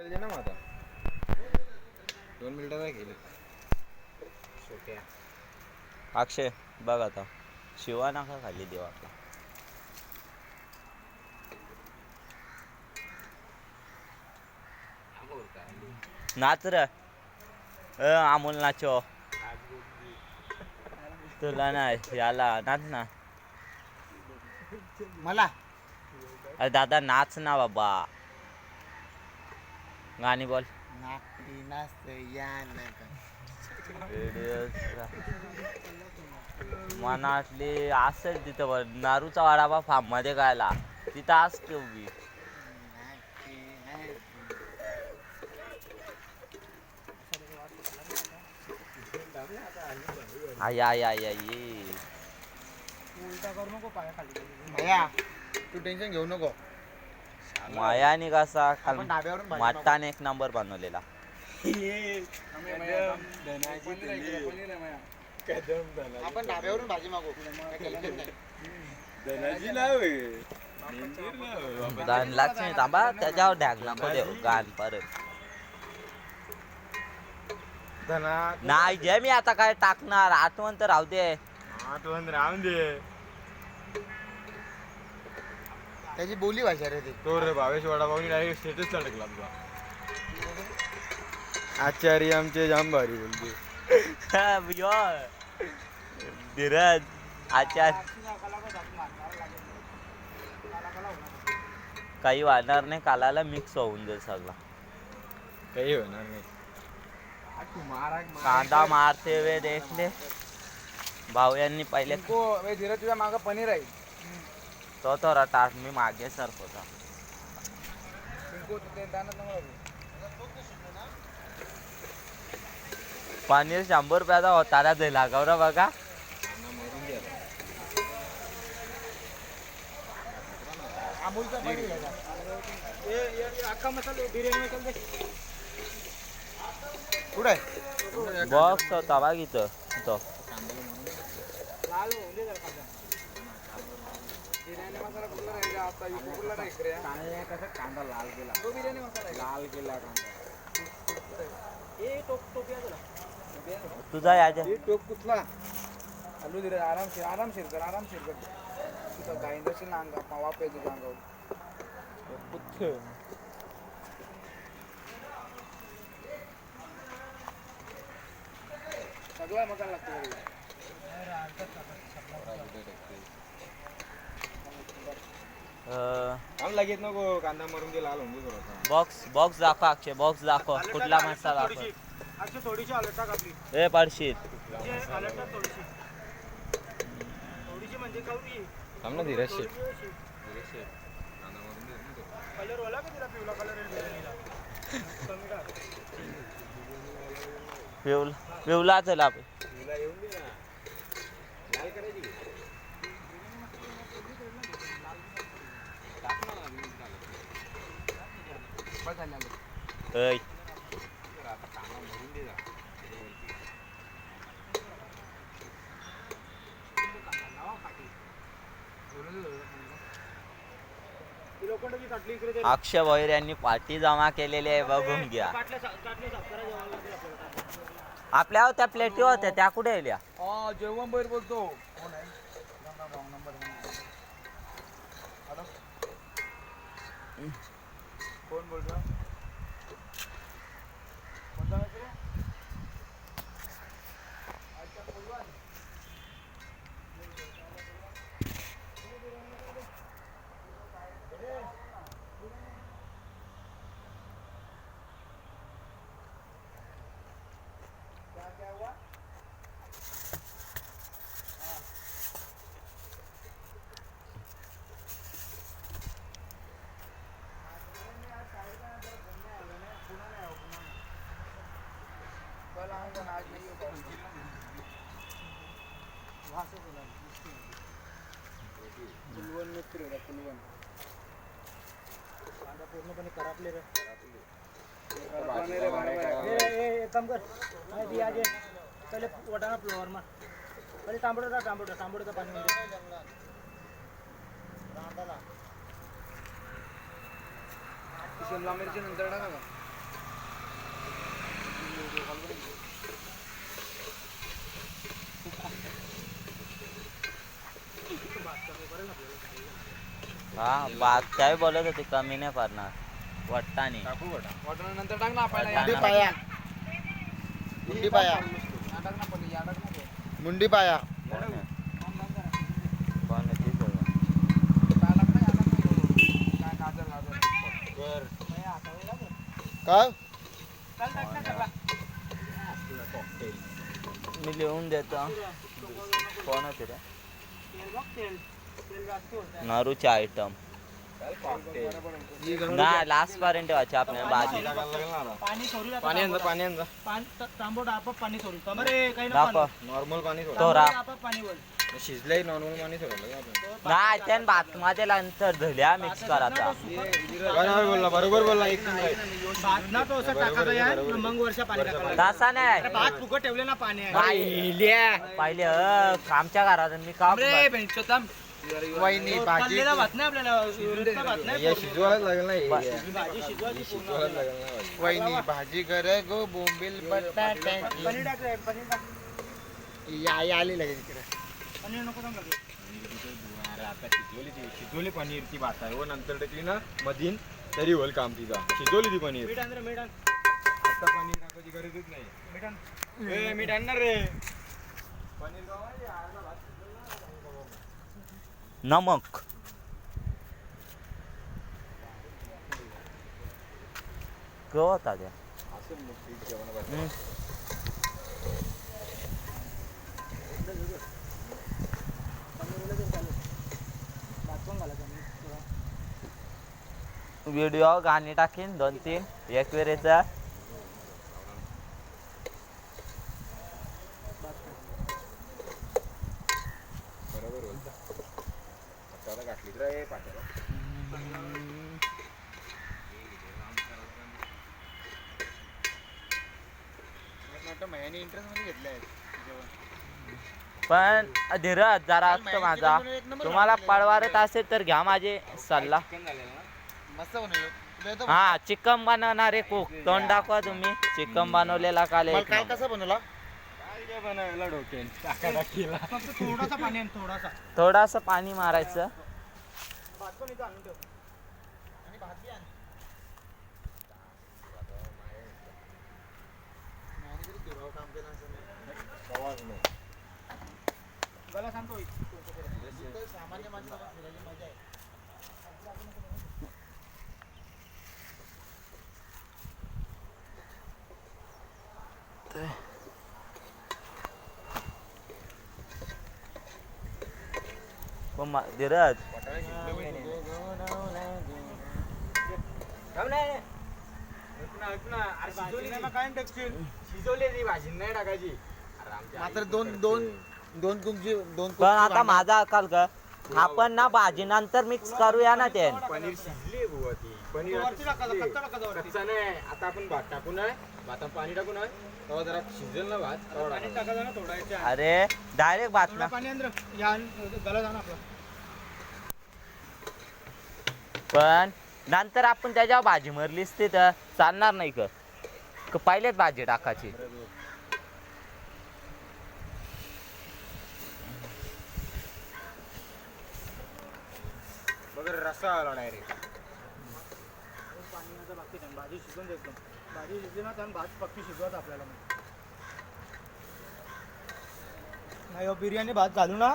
ना मग आता 2 मिनिटात गेले. अक्षय बघ आता शिवा नका खाली देऊ आपला. नाच रे अमोल नाचो. तुला नाही याला नाच ना. मला अरे दादा नाच ना बाबा. गाणी बोल. मनातली असेल तिथं नारूचा वाडापा फार्म मध्ये गायला तिथं असते उभी. आई आई आई आई उलटा करू नको पाया खाली. भैया तू टेन्शन घेऊ नको. मायाने कसा मट्टान एक नंबर बनवलेला. आपण ढाब्यावरून भाजी मागू. धनलक्ष्मी थांबा त्याच्यावर ढॅग नको देऊ गाण परत. नाही जे मी आता काय टाकणार आठवण तर राहू दे. आठवण राहून दे. त्याची बोली भाषा रे ती. तो रे भावेश वडापावनी डायरेक्ट स्टेटसला टाकला तुझा. आचार्य आमचे जाम भारी बोलते. धीरज आचार काही वाढणार नाही. कालाला मिक्स होऊन जाईल सगळा. काही होणार नाही. कांदा मारते वे देखले भाऊ यांनी पहिले धीरज तुझ्या मागं पनीर आहे. तो रटा मी मागे सरकवता. पनीर 100 रुपयाचा होता दिला गौरव बघा. अमूलचा पनीर अख्खा मसाला बिर्याणी मसाला दे. कुठे बॉक्स होता बघ इथं तो. लाल होऊन दे जरा कांदा. बिर्याणी मसाला कुठला राहिला आता कुठला नाही रे. कसं कांदा लाल केला. तो बिर्याणी मसाला लाल केला कांदा. ए टोप या जरा. तुझा याच्या टोप कुठला आलू दिले. आरामशीर कर. तिथं गायंदाची नांगा वाप आहे तुझ्या अंगावर. कुठं सगळा मसाला लागतो. लगेच नको कांदा मरून दे. लाल होऊन दे. बॉक्स दाखव अक्षय. बॉक्स दाखव कुठला मसाला अक्षय थोडीशी अलट टाक आपली. ए पडशील अलट टाक थोडीशी म्हणजे कवरी. थांब ना धीरज शेठ. कलर वाला का तिला पिवळा कलर कमी टाक. पिवला चला येऊन दे ना. लाल करायची. ऐ अक्षय भैर यांनी पार्टी जमा केलेली आहे बघून घ्या. आपल्या त्या प्लेटी होत्या त्या कुठे गेल्या. जेवण बैर बोलतो. कोण बोलतो. पुलवन मित्र होता पुलवन. कांदा पूर्णपणे करापले रे. काम कर आज पहिले वटाणा फ्लोअर मार. पहिले तांबडं पाणी शिमला मिरची नंतर टाका. हा भात काय बोलत होते कमी नाही करणार वाटतानी टाकू गोटा. वाटण नंतर टाक ना पहिला मुंडी या पाया मुंडी पाया टाक ना पहिले या टाक नको मुंडी पाया कोण आहे? थांब थांब जरा. कोण आहे ते सगळं? काय टाक ना या टाक ना काय गाजर गाजर बर. नाही हातावर गाजर. काय चल टाक ना सगळा. मी लिहून देतो कोण होते रे तेल बघ तेल तेल जास्त होतं नारूचे आयटम नाही लास्ट पर्यंत ठेवायचे आपल्या भाजी पाणी सोडू आता पाणी आणजा पाणी आणजा. तांबोड आपोआप पाणी सोडू कमरे काही दाखव नॉर्मल पाणी सोड. तो रा आपोआप पाणी बोल शिजलंय नॉर्मल पाणी सोडलं का आपण? नाही त्यान भात मध्ये नंतर धुल्या मिक्स करायचा बरोबर बोलला बरोबर बोलला एक नंबर. भात ना तो असं टाकायचं यार मग वर्षा पाणी टाकायचं तसा नाही भात फुकट ठेवले ना पाणी पहिले आमच्या घरात मी काम वहिनी भाजी पडलेला भात नाही आपल्याला उरलेला भात नाही या शिजवायलाच लागेल ना हे. भाजी शिजवायची शिजवायलाच लागेल ना भाजी. वहिनी भाजी कर गो बोंबील बटाटे पनीर टाक रे, पनीर टाक या आली लगेच इकडे पनीर नको टाक लगे. अरे आता शिजवली पनीर ती भात आहे व नंतर टाकली ना मधीन तरी होईल काम तिचा शिजवली ती पनीर. मीठ आण रे, मीठ आण. आता पनीर टाकायची गरजच नाही. मीठ आण. ए, मीठ आणणार रे पनीर गावाला अर्धा भात शिजवला ना. नमक होता त्या असं मग पीठ जेवण हम्म. भात पण घालायचा मी थोडा. व्हिडिओ गाणी टाकीन 2-3 एक वेळेचा बरोबर होईल. आता घातली रे पाट्याला. महिन्याने इंटरेस्ट मध्ये घेतलंय जेवण पण धीरज जरा असतो माझा तुम्हाला पळवारत असेल तर घ्या माझे सल्ला मस्त बनवलं हा चिकन बनवणारे कुक तोंड दाखवा तुम्ही चिकन बनवलेला काल एक काय नंबर. कसं बनवला काय बनवायला डोकेन टाका टाकीला. फक्त थोडासा पाणी आण, थोडासा. थोडासा पाणी मारायचं भात पण इथं आणून ठेव. आणि भात बी आण काम केलं असं नाही. गला सांगतो सामान्य माणसाला फिरायची मजा आहे. धीरज शिजवली ती भाजी नाही टाकायची. अरे आमच्या मात्र दोन कुंजी पण आता माझा अकाल का आपण ना भाजी नंतर मिक्स करूया ना ते पनीर शिजली बुवा ती. पनीर वरती टाकायचं, शिजली. कच्चा टाकायचं वरती. कच्चा नाही. आता आपण भात टाकू नये भातात पाणी टाकू नये तेव्हा जरा शिजेल ना भात तेव्हा पाणी टाकायचं. टाकायचं ना थोडा याच्या. अरे डायरेक्ट भात थोडं ना पाणी आण रे. या आण, गला जा ना आपला. पण नंतर आपण त्याच्यावर भाजी मरलीच ते तर चालणार नाही का पहिलेच भाजी टाकायची बघ रे, रस्सा आला डायरेक्ट. पाणी आता बाकी नाही. भाजी शिजवून देतो. भाजी शिजली ना त्यानं भात पक्की शिजवायचं आपल्याला मग. नाही हो, बिर्याणी भात घालू ना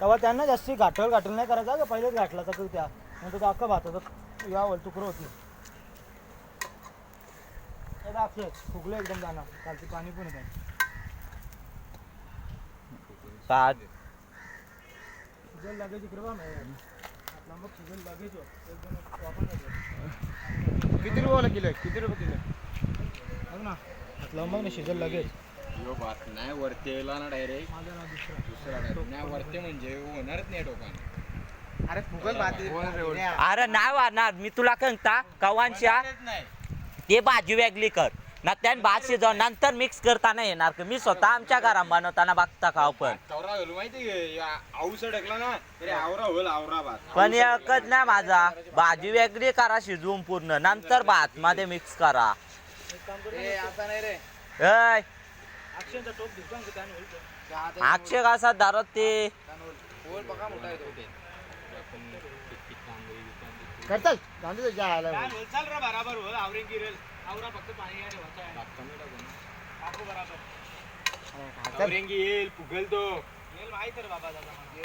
तेव्हा त्यांना जास्ती गाठल नाही करायचा का पहिलेच गाठला तर त्या नंतर तो अख्खा भाताचं यावं तुकडं होती अक्षय फुगलं एकदम जाणार चालते पाणी पण येतं सात शिजल लगेच इकडे बा आपला मग शिजल लगेच एकदम वापर किती रुपयाला किलो आहे? किती रुपये किलो आहे? बघ ना आपला मग ना शिजल लगेच यो भात नाही वरतेला ना डायरेक्ट माझं नाव दुसरा दुसरा direct. नाही वरते म्हणजे होणारच नाही टोकाने. अरे फुगल भात आहे. अरे नाही वाढणार मी तुला सांगता कवांशा ते भाजी वेगळी कर ना त्यान भात शिजव नंतर मिक्स करताना येणार का मी स्वतः आमच्या घरात बनवताना बघता का आपण तवरा होईल माहिती आऊस ढकला ना तरी आवरा होईल आवरा भात. पण एकच नाही माझा भाजी वेगळी करा शिजवून पूर्ण नंतर भात मध्ये मिक्स करा एक काम करू आता नाही रे. ऐ अक्षयचा टोप दिसतो ना त्याने होईल तो. अक्षय कसा दारात ते पोल बघा मोठा येतो ते. करतात जाऊन दे तुझ्या आला चल रे बराबर हो आवरेंग गिरेल आवरा फक्त पाणी आहे वाचा टाकतो मी टाकून. टाकू बराबर हातात आवरेंगी येईल फुगल तो येईल माहित रे बाबा दादा म्हणजे